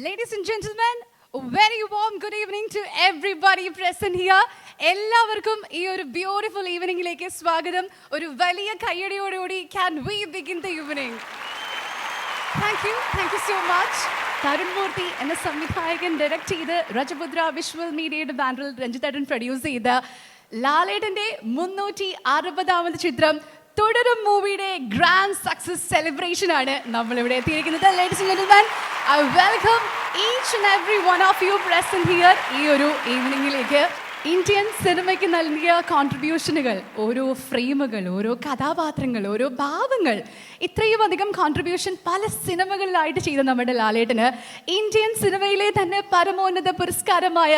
Ladies and gentlemen, a very warm good evening to everybody present here. എല്ലാവർക്കും ഈ ഒരു beautiful ഈവനിംഗിലേക്ക് സ്വാഗതം. ഒരു വലിയ കയ്യടിയോടുകൂടി can we begin the evening? Thank you so much. Tarun മൂർത്തി എന്ന സംവിധായകൻ ഡയറക്റ്റ് ചെയ്ത് രജപുത്ര വിഷ്വൽ മീഡിയയുടെ ബാനറിൽ രഞ്ജിത്തേട്ടൻ പ്രൊഡ്യൂസ് ചെയ്ത ലാലേട്ടന്റെ 360ാമത് ചിത്രം തുടരും മൂവിയുടെ ഗ്രാൻഡ് സക്സസ് സെലിബ്രേഷൻ ആണ് നമ്മളിവിടെ എത്തിയിരിക്കുന്നത്. Ladies and gentlemen, I welcome each and every one of you present here ഈ ഒരു ഈവനിങ്ങിലേക്ക്. ഇന്ത്യൻ സിനിമയ്ക്ക് നൽകിയ കോൺട്രിബ്യൂഷനുകൾ, ഓരോ ഫ്രെയിമുകൾ, ഓരോ കഥാപാത്രങ്ങൾ, ഓരോ ഭാവങ്ങൾ, ഇത്രയും അധികം കോൺട്രിബ്യൂഷൻ പല സിനിമകളിലായിട്ട് ചെയ്ത നമ്മുടെ ലാലേട്ടന് ഇന്ത്യൻ സിനിമയിലെ തന്നെ പരമോന്നത പുരസ്കാരമായ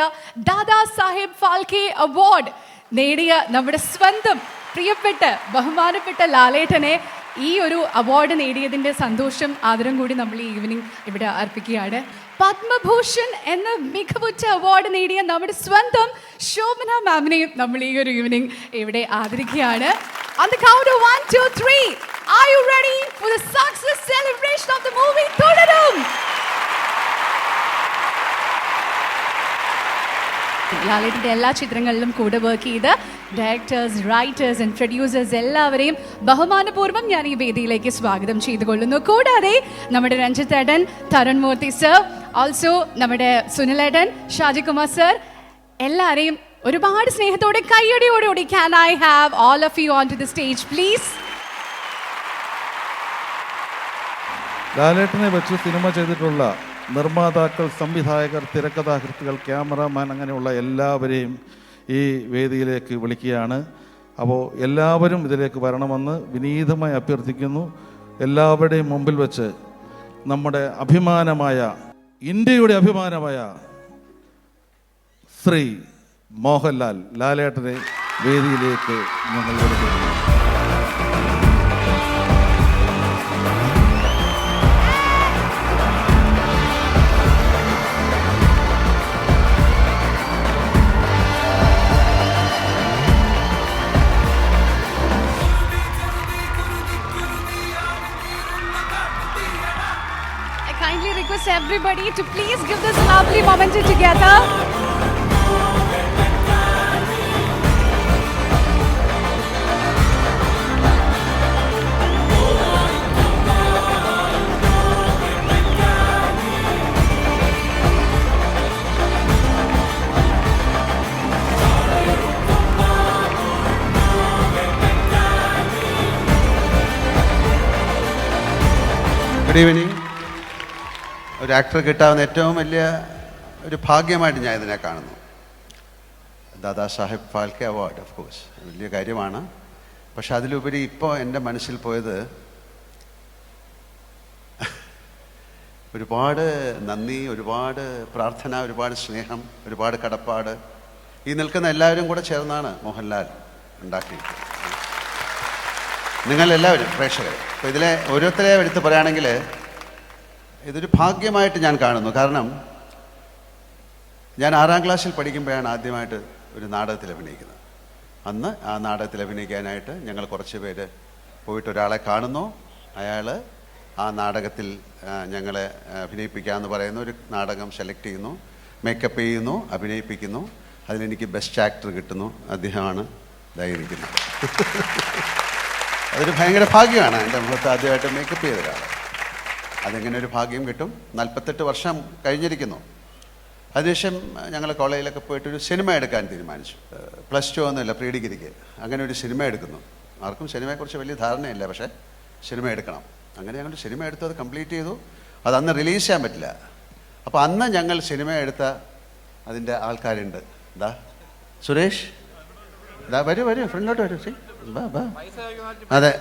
ദാദാ സാഹേബ് ഫാൽക്കെ അവാർഡ് നേടിയ നമ്മുടെ സ്വന്തം പ്രിയപ്പെട്ട ബഹുമാനപ്പെട്ട ലാലേട്ടനെ ഈ ഒരു അവാർഡ് നേടിയതിൻ്റെ സന്തോഷം ആദരം കൂടി നമ്മൾ ഈ ഈവനിങ് ഇവിടെ അർപ്പിക്കുകയാണ്. പത്മഭൂഷൺ എന്ന മികവുറ്റ അവാർഡ് നേടിയ നമ്മുടെ സ്വന്തം ശോഭന മാമിനെയും നമ്മൾ ഈ ഒരു ഈവനിങ് ഇവിടെ ആദരിക്കുകയാണ്. On the count of 1, 2, 3, are you ready for the success celebration of the movie തുടരും? ലാലേട്ടൻ്റെ എല്ലാ ചിത്രങ്ങളിലും കൂടെ വർക്ക് ചെയ്ത് ഡയറക്ടേഴ്സ്, റൈറ്റേഴ്സ് ആൻഡ് പ്രൊഡ്യൂസേഴ്സ് എല്ലാവരെയും ബഹുമാനപൂർവ്വം ഞാൻ ഈ വേദിയിലേക്ക് സ്വാഗതം ചെയ്തുകൊള്ളുന്നു. കൂടാതെ നമ്മുടെ രഞ്ജിത്തേട്ടൻ, തരുൺ മൂർത്തി സർ, ഓൾസോ നമ്മുടെ സുനിലേട്ടൻ, ഷാജികുമാർ സർ, എല്ലാവരെയും ഒരുപാട് സ്നേഹത്തോടെ കയ്യടിയോടുകൂടി can I have all of you onto the stage please? ലാലേട്ടനെ വെച്ച് സിനിമ ചെയ്തിട്ടുള്ള നിർമ്മാതാക്കൾ, സംവിധായകർ, തിരക്കഥാകൃത്തുക്കൾ, ക്യാമറാമാൻ, അങ്ങനെയുള്ള എല്ലാവരെയും ഈ വേദിയിലേക്ക് വിളിക്കുകയാണ്. അപ്പോൾ എല്ലാവരും ഇതിലേക്ക് വരണമെന്ന് വിനീതമായി അഭ്യർത്ഥിക്കുന്നു. എല്ലാവരുടെയും മുമ്പിൽ വെച്ച് നമ്മുടെ അഭിമാനമായ, ഇന്ത്യയുടെ അഭിമാനമായ ശ്രീ മോഹൻലാൽ ലാലേട്ടനെ വേദിയിലേക്ക് ഞങ്ങൾ വിളിക്കുന്നു. Kindly request everybody to please give this lovely moment together. Good evening. ഒരു ആക്ടർ കിട്ടാവുന്ന ഏറ്റവും വലിയ ഒരു ഭാഗ്യമായിട്ട് ഞാൻ ഇതിനെ കാണുന്നു. Dada Saheb Phalke award of course വലിയ കാര്യമാണ്. പക്ഷെ അതിലുപരി ഇപ്പോൾ എൻ്റെ മനസ്സിൽ പോയത് ഒരുപാട് നന്ദി, ഒരുപാട് പ്രാർത്ഥന, ഒരുപാട് സ്നേഹം, ഒരുപാട് കടപ്പാട് ഈ നിൽക്കുന്ന എല്ലാവരും കൂടെ ചേർന്നാണ് മോഹൻലാൽ ഉണ്ടാക്കിയത്. നിങ്ങളെല്ലാവരും പ്രേക്ഷകർ. അപ്പോൾ ഇതിലെ ഓരോരുത്തരെയും എടുത്ത് പറയുകയാണെങ്കിൽ ഇതൊരു ഭാഗ്യമായിട്ട് ഞാൻ കാണുന്നു. കാരണം ഞാൻ 6ാം ക്ലാസ്സിൽ പഠിക്കുമ്പോഴാണ് ആദ്യമായിട്ട് ഒരു നാടകത്തിൽ അഭിനയിക്കുന്നത്. അന്ന് ആ നാടകത്തിൽ അഭിനയിക്കാനായിട്ട് ഞങ്ങൾ കുറച്ച് പേര് പോയിട്ട് ഒരാളെ കാണുന്നു. അയാൾ ആ നാടകത്തിൽ ഞങ്ങളെ അഭിനയിപ്പിക്കാമെന്ന് പറയുന്നു. ഒരു നാടകം സെലക്ട് ചെയ്യുന്നു, മേക്കപ്പ് ചെയ്യുന്നു, അഭിനയിപ്പിക്കുന്നു. അതിലെനിക്ക് ബെസ്റ്റ് ആക്ടർ കിട്ടുന്നു. അദ്ദേഹമാണ് ഇതായിരിക്കുന്നത്. അതൊരു ഭയങ്കര ഭാഗ്യമാണ്. എൻ്റെ മുഖത്ത് ആദ്യമായിട്ട് മേക്കപ്പ് ചെയ്ത ഒരാൾ. അതെങ്ങനെ ഒരു ഭാഗ്യം കിട്ടും? 48 വർഷം കഴിഞ്ഞിരിക്കുന്നു. അതിനുശേഷം ഞങ്ങൾ കോളേജിലൊക്കെ പോയിട്ടൊരു സിനിമ എടുക്കാൻ തീരുമാനിച്ചു. +2 ഒന്നുമില്ല, പ്രീ ഡിഗ്രിക്ക്. അങ്ങനെ ഒരു സിനിമ എടുക്കുന്നു. ആർക്കും സിനിമയെക്കുറിച്ച് വലിയ ധാരണയില്ല, പക്ഷേ സിനിമ എടുക്കണം. അങ്ങനെ ഞങ്ങൾ സിനിമ എടുത്തു, അത് കംപ്ലീറ്റ് ചെയ്തു. അത് അന്ന് റിലീസ് ചെയ്യാൻ പറ്റില്ല. അപ്പോൾ അന്ന് ഞങ്ങൾ സിനിമ എടുത്ത അതിൻ്റെ ആൾക്കാരുണ്ട്. എന്താ സുരേഷ്, ഇതാ വരൂ ഫ്രണ്ടിലോട്ട് വരൂ. അതെ,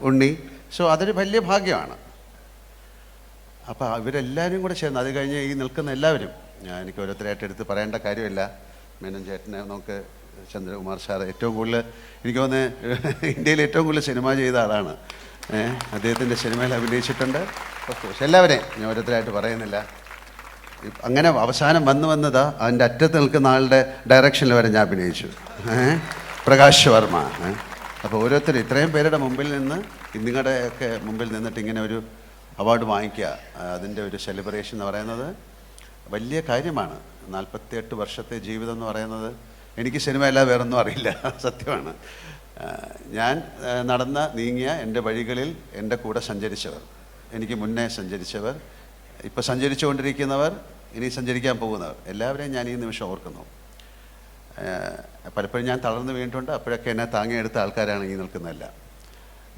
ഉണ്ണി. സോ അതൊരു വലിയ ഭാഗ്യമാണ്. അപ്പോൾ ഇവരെല്ലാവരും കൂടെ ചേർന്ന്, അത് കഴിഞ്ഞ് ഈ നിൽക്കുന്ന എല്ലാവരും, എനിക്ക് ഓരോരുത്തരായിട്ട് എടുത്ത് പറയേണ്ട കാര്യമില്ല. മേനോൻ ചേട്ടനെ നമുക്ക്, ചന്ദ്രകുമാർ സാർ, ഏറ്റവും കൂടുതൽ എനിക്ക് തോന്നുന്നത് ഇന്ത്യയിൽ ഏറ്റവും കൂടുതൽ സിനിമ ചെയ്ത ആളാണ്. അദ്ദേഹത്തിൻ്റെ സിനിമയിൽ അഭിനയിച്ചിട്ടുണ്ട്. എല്ലാവരെയും ഞാൻ ഓരോരുത്തരായിട്ട് പറയുന്നില്ല. അങ്ങനെ അവസാനം വന്നതാ അതിൻ്റെ അറ്റത്ത് നിൽക്കുന്ന ആളുടെ ഡയറക്ഷനിൽ വരെ ഞാൻ അഭിനയിച്ചു, പ്രകാശ് വർമ്മ. അപ്പോൾ ഓരോരുത്തരും ഇത്രയും പേരുടെ മുമ്പിൽ നിന്ന്, നിങ്ങളുടെയൊക്കെ മുമ്പിൽ നിന്നിട്ട് ഇങ്ങനെ ഒരു അവാർഡ് വാങ്ങിക്കുക, അതിൻ്റെ ഒരു സെലിബ്രേഷൻ എന്ന് പറയുന്നത് വലിയ കാര്യമാണ്. 48 വർഷത്തെ ജീവിതം എന്ന് പറയുന്നത്, എനിക്ക് സിനിമയല്ല വേറൊന്നും അറിയില്ല, സത്യമാണ്. ഞാൻ നീങ്ങിയ എൻ്റെ വഴികളിൽ എൻ്റെ കൂടെ സഞ്ചരിച്ചവർ, എനിക്ക് മുന്നേ സഞ്ചരിച്ചവർ, ഇപ്പോൾ സഞ്ചരിച്ചുകൊണ്ടിരിക്കുന്നവർ, ഇനി സഞ്ചരിക്കാൻ പോകുന്നവർ, എല്ലാവരെയും ഞാൻ ഈ നിമിഷം ഓർക്കുന്നു. പലപ്പോഴും ഞാൻ തളർന്നു വീണിട്ടുണ്ട്. അപ്പോഴൊക്കെ എന്നെ താങ്ങിയെടുത്ത ആൾക്കാരാണ് ഈ നിൽക്കുന്നതെല്ലാം.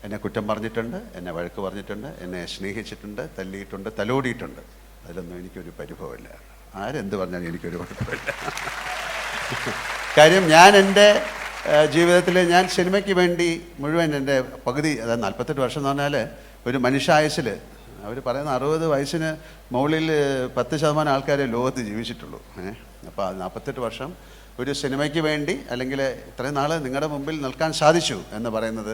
എന്നെ കുറ്റം പറഞ്ഞിട്ടുണ്ട്, എന്നെ വഴക്ക് പറഞ്ഞിട്ടുണ്ട്, എന്നെ സ്നേഹിച്ചിട്ടുണ്ട്, തല്ലിയിട്ടുണ്ട്, തലോടിയിട്ടുണ്ട്. അതിലൊന്നും എനിക്കൊരു പരിഭവമില്ല. ആരെന്ത് പറഞ്ഞാലും എനിക്കൊരു കുഴപ്പമില്ല. കാര്യം ഞാൻ എൻ്റെ ജീവിതത്തിൽ ഞാൻ സിനിമയ്ക്ക് വേണ്ടി മുഴുവൻ എൻ്റെ പകുതി, അതായത് 48 വർഷം എന്ന് പറഞ്ഞാൽ ഒരു മനുഷ്യായുസിൽ അവർ പറയുന്ന 60 വയസ്സിന് മുകളിൽ 10% ആൾക്കാരെ ലോകത്ത് ജീവിച്ചിട്ടുള്ളൂ. അപ്പോൾ 48 വർഷം ഒരു സിനിമയ്ക്ക് വേണ്ടി, അല്ലെങ്കിൽ ഇത്രയും നാൾ നിങ്ങളുടെ മുമ്പിൽ നിൽക്കാൻ സാധിച്ചു എന്ന് പറയുന്നത്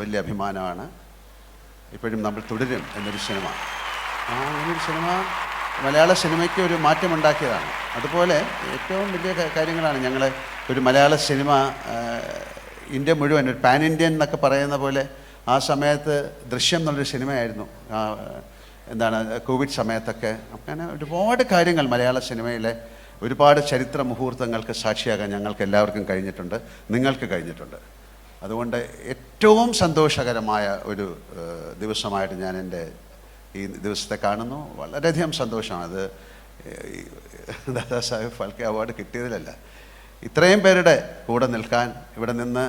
വലിയ അഭിമാനമാണ്. ഇപ്പോഴും നമ്മൾ തുടരും എന്നൊരു സിനിമ, അങ്ങനൊരു സിനിമ മലയാള സിനിമയ്ക്ക് ഒരു മാറ്റമുണ്ടാക്കിയതാണ്. അതുപോലെ ഏറ്റവും വലിയ കാര്യങ്ങളാണ് ഞങ്ങൾ ഒരു മലയാള സിനിമ ഇന്ത്യ മുഴുവൻ ഒരു പാൻ ഇന്ത്യൻ എന്നൊക്കെ പറയുന്ന പോലെ ആ സമയത്ത് ദൃശ്യം എന്നുള്ളൊരു സിനിമയായിരുന്നു. കോവിഡ് സമയത്തൊക്കെ അങ്ങനെ ഒരുപാട് കാര്യങ്ങൾ മലയാള സിനിമയിലെ ഒരുപാട് ചരിത്ര മുഹൂർത്തങ്ങൾക്ക് സാക്ഷിയാകാൻ ഞങ്ങൾക്ക് എല്ലാവർക്കും കഴിഞ്ഞിട്ടുണ്ട്, നിങ്ങൾക്ക് കഴിഞ്ഞിട്ടുണ്ട്. അതുകൊണ്ട് ഏറ്റവും സന്തോഷകരമായ ഒരു ദിവസമായിട്ട് ഞാൻ എൻ്റെ ഈ ദിവസത്തെ കാണുന്നു. വളരെയധികം സന്തോഷമാണ്. അത് ദാദാസാഹേബ് ഫാൽക്കെ അവാർഡ് കിട്ടിയതിലല്ല, ഇത്രയും പേരുടെ കൂടെ നിൽക്കാൻ, ഇവിടെ നിന്ന്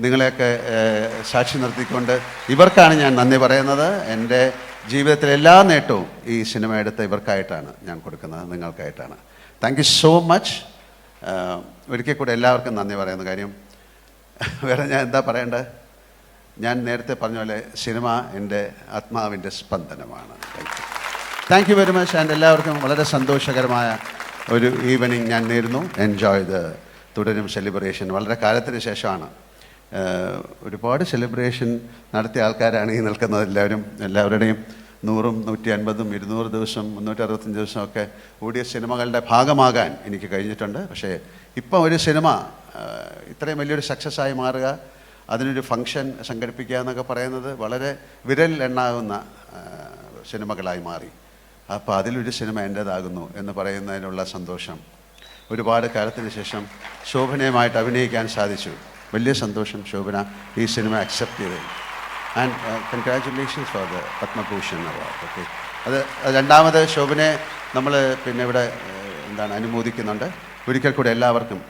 നിങ്ങളെയൊക്കെ സാക്ഷി നിർത്തിക്കൊണ്ട് ഇവർക്കാണ് ഞാൻ നന്ദി പറയുന്നത്. എൻ്റെ ജീവിതത്തിലെ എല്ലാ നേട്ടവും ഈ സിനിമ എടുത്ത ഇവർക്കായിട്ടാണ് ഞാൻ കൊടുക്കുന്നത്, നിങ്ങൾക്കായിട്ടാണ്. Thank you so much. ഒരിക്കൽ കൂടെ എല്ലാവർക്കും നന്ദി പറയുന്നു. കാര്യം വേറെ ഞാൻ എന്താ പറയേണ്ടത്? ഞാൻ നേരത്തെ പറഞ്ഞ പോലെ സിനിമ എൻ്റെ ആത്മാവിൻ്റെ സ്പന്ദനമാണ്. Thank you very much. And എല്ലാവർക്കും വളരെ സന്തോഷകരമായ ഒരു ഈവനിങ് ഞാൻ നേരുന്നു. എൻജോയ് ദ തുടരും സെലിബ്രേഷൻ. വളരെ കാലത്തിന് ശേഷമാണ്, ഒരുപാട് സെലിബ്രേഷൻ നടത്തിയ ആൾക്കാരാണ് ഈ നിൽക്കുന്നത്. എല്ലാവരുടെയും 100, 150, 200 ദിവസം, 365 ദിവസമൊക്കെ ഓടിയ സിനിമകളുടെ ഭാഗമാകാൻ എനിക്ക് കഴിഞ്ഞിട്ടുണ്ട്. പക്ഷേ ഇപ്പം ഒരു സിനിമ ഇത്രയും വലിയൊരു സക്സസ്സായി മാറുക, അതിനൊരു ഫങ്ഷൻ സംഘടിപ്പിക്കുക എന്നൊക്കെ പറയുന്നത് വളരെ വിരൽ എണ്ണാകുന്ന സിനിമകളായി മാറി. അപ്പോൾ അതിലൊരു സിനിമ എൻ്റേതാകുന്നു എന്ന് പറയുന്നതിനുള്ള സന്തോഷം, ഒരുപാട് കാലത്തിന് ശേഷം ശോഭനയുമായിട്ട് അഭിനയിക്കാൻ സാധിച്ചു. വലിയ സന്തോഷം ശോഭന ഈ സിനിമ അക്സെപ്റ്റ് ചെയ്തത്. And congratulations for the Padma Bhushan award. Okay, അത് രണ്ടാമത് ശോഭനയെ നമ്മൾ പിന്നെ ഇവിടെ അനുമോദിക്കുന്നുണ്ട്. ഒരിക്കൽ കൂടെ എല്ലാവർക്കും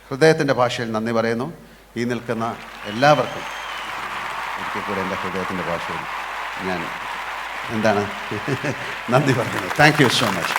ഹൃദയത്തിൻ്റെ ഭാഷയിൽ നന്ദി പറയുന്നു. ഈ നിൽക്കുന്ന എല്ലാവർക്കും ഒരിക്കൽ കൂടെ എൻ്റെ ഹൃദയത്തിൻ്റെ ഭാഷയിൽ ഞാൻ നന്ദി പറയുന്നു. Thank you so much.